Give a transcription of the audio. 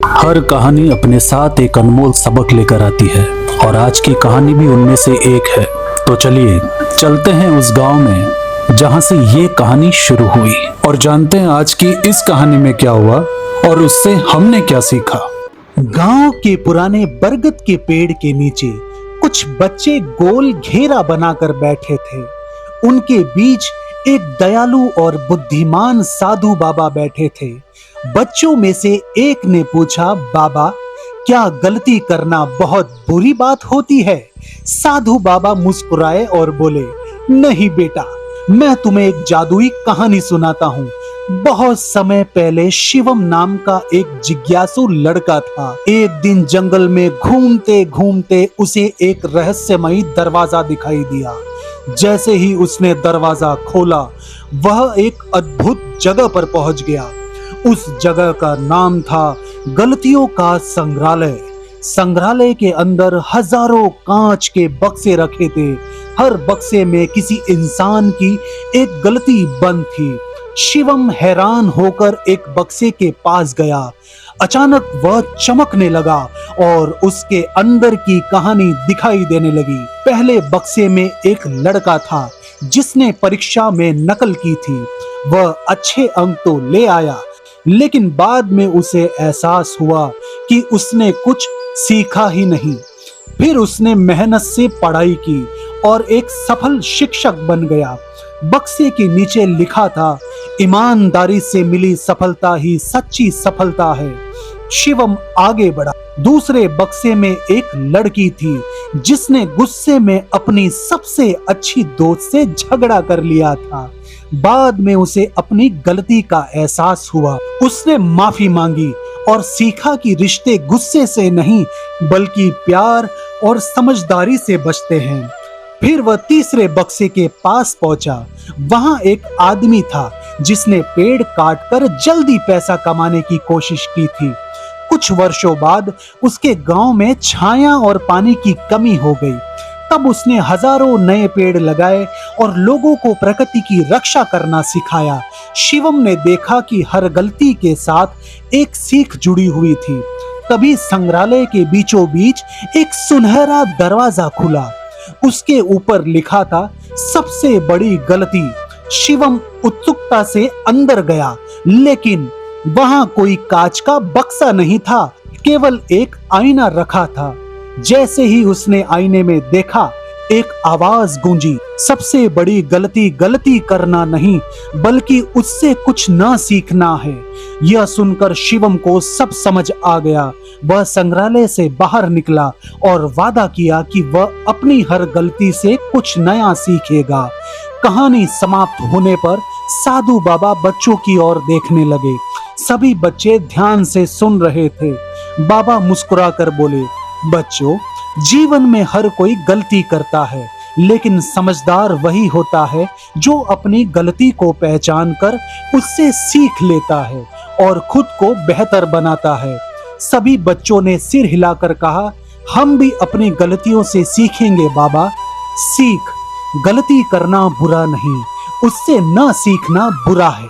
हर कहानी अपने साथ एक अनमोल सबक लेकर आती है और आज की कहानी भी उनमें से एक है। तो चलिए चलते हैं उस गांव में जहां से ये कहानी शुरू हुई और जानते हैं आज की इस कहानी में क्या हुआ और उससे हमने क्या सीखा। गांव के पुराने बरगद के पेड़ के नीचे कुछ बच्चे गोल घेरा बनाकर बैठे थे। उनके बीच एक दयालु और बुद्धिमान साधु बाबा बैठे थे। बच्चों में से एक ने पूछा, बाबा, क्या गलती करना बहुत बुरी बात होती है? साधु बाबा मुस्कुराए और बोले, नहीं बेटा, मैं तुम्हें एक जादुई कहानी सुनाता हूँ। बहुत समय पहले शिवम नाम का एक जिज्ञासु लड़का था। एक दिन जंगल में घूमते घूमते उसे एक रहस्यमयी दरवाजा दिखाई दिया। जैसे ही उसने दरवाजा खोला, वह एक अद्भुत जगह पर पहुंच गया। उस जगह का नाम था गलतियों का संग्रहालय। संग्रहालय के अंदर हजारों कांच के बक्से रखे थे। हर बक्से में किसी इंसान की एक गलती बंद थी। शिवम हैरान होकर एक बक्से के पास गया। अचानक वह चमकने लगा और उसके अंदर की कहानी दिखाई देने लगी। पहले बक्से में एक लड़का था जिसने परीक्षा में नकल की थी। वह अच्छे अंक तो ले आया, लेकिन बाद में उसे एहसास हुआ कि उसने कुछ सीखा ही नहीं। फिर उसने मेहनत से पढ़ाई की और एक सफल शिक्षक बन गया। बक्से के नीचे लिखा था, ईमानदारी से मिली सफलता ही सच्ची सफलता है। शिवम आगे बढ़ा। दूसरे बक्से में एक लड़की थी जिसने गुस्से में अपनी सबसे अच्छी दोस्त से झगड़ा कर लिया था। बाद में उसे अपनी गलती का एहसास हुआ। उसने माफी मांगी और सीखा कि रिश्ते गुस्से से नहीं बल्कि प्यार और समझदारी से बचते हैं। फिर वह तीसरे बक्से के पास पहुंचा। वहां एक आदमी था जिसने पेड़ काटकर जल्दी पैसा कमाने की कोशिश की थी। कुछ वर्षों बाद उसके गांव में छाया और पानी की कमी हो गई। तब उसने हजारों नए पेड़ लगाए और लोगों को प्रकृति की रक्षा करना सिखाया। शिवम ने देखा कि हर गलती के साथ एक सीख जुड़ी हुई थी। तभी संग्रहालय के बीचों बीच एक सुनहरा दरवाजा खुला। उसके ऊपर लिखा था, सबसे बड़ी गलती। शिवम उत्सुकता से अंदर गया, लेकिन वहां कोई कांच का बक्सा नहीं था, केवल एक आईना रखा था। जैसे ही उसने आईने में देखा, एक आवाज गूंजी, सबसे बड़ी गलती गलती करना नहीं बल्कि उससे कुछ न सीखना है। यह सुनकर शिवम को सब समझ आ गया। वह संग्रहालय से बाहर निकला और वादा किया कि वह अपनी हर गलती से कुछ नया सीखेगा। कहानी समाप्त होने पर साधु बाबा बच्चों की ओर देखने लगे। सभी बच्चे ध्यान से सुन रहे थे। बाबा मुस्कुराकर बोले, बच्चों, जीवन में हर कोई गलती करता है, लेकिन समझदार वही होता है जो अपनी गलती को पहचान कर उससे सीख लेता है और खुद को बेहतर बनाता है। सभी बच्चों ने सिर हिलाकर कहा, हम भी अपनी गलतियों से सीखेंगे बाबा। सीख, गलती करना बुरा नहीं, उससे न सीखना बुरा है।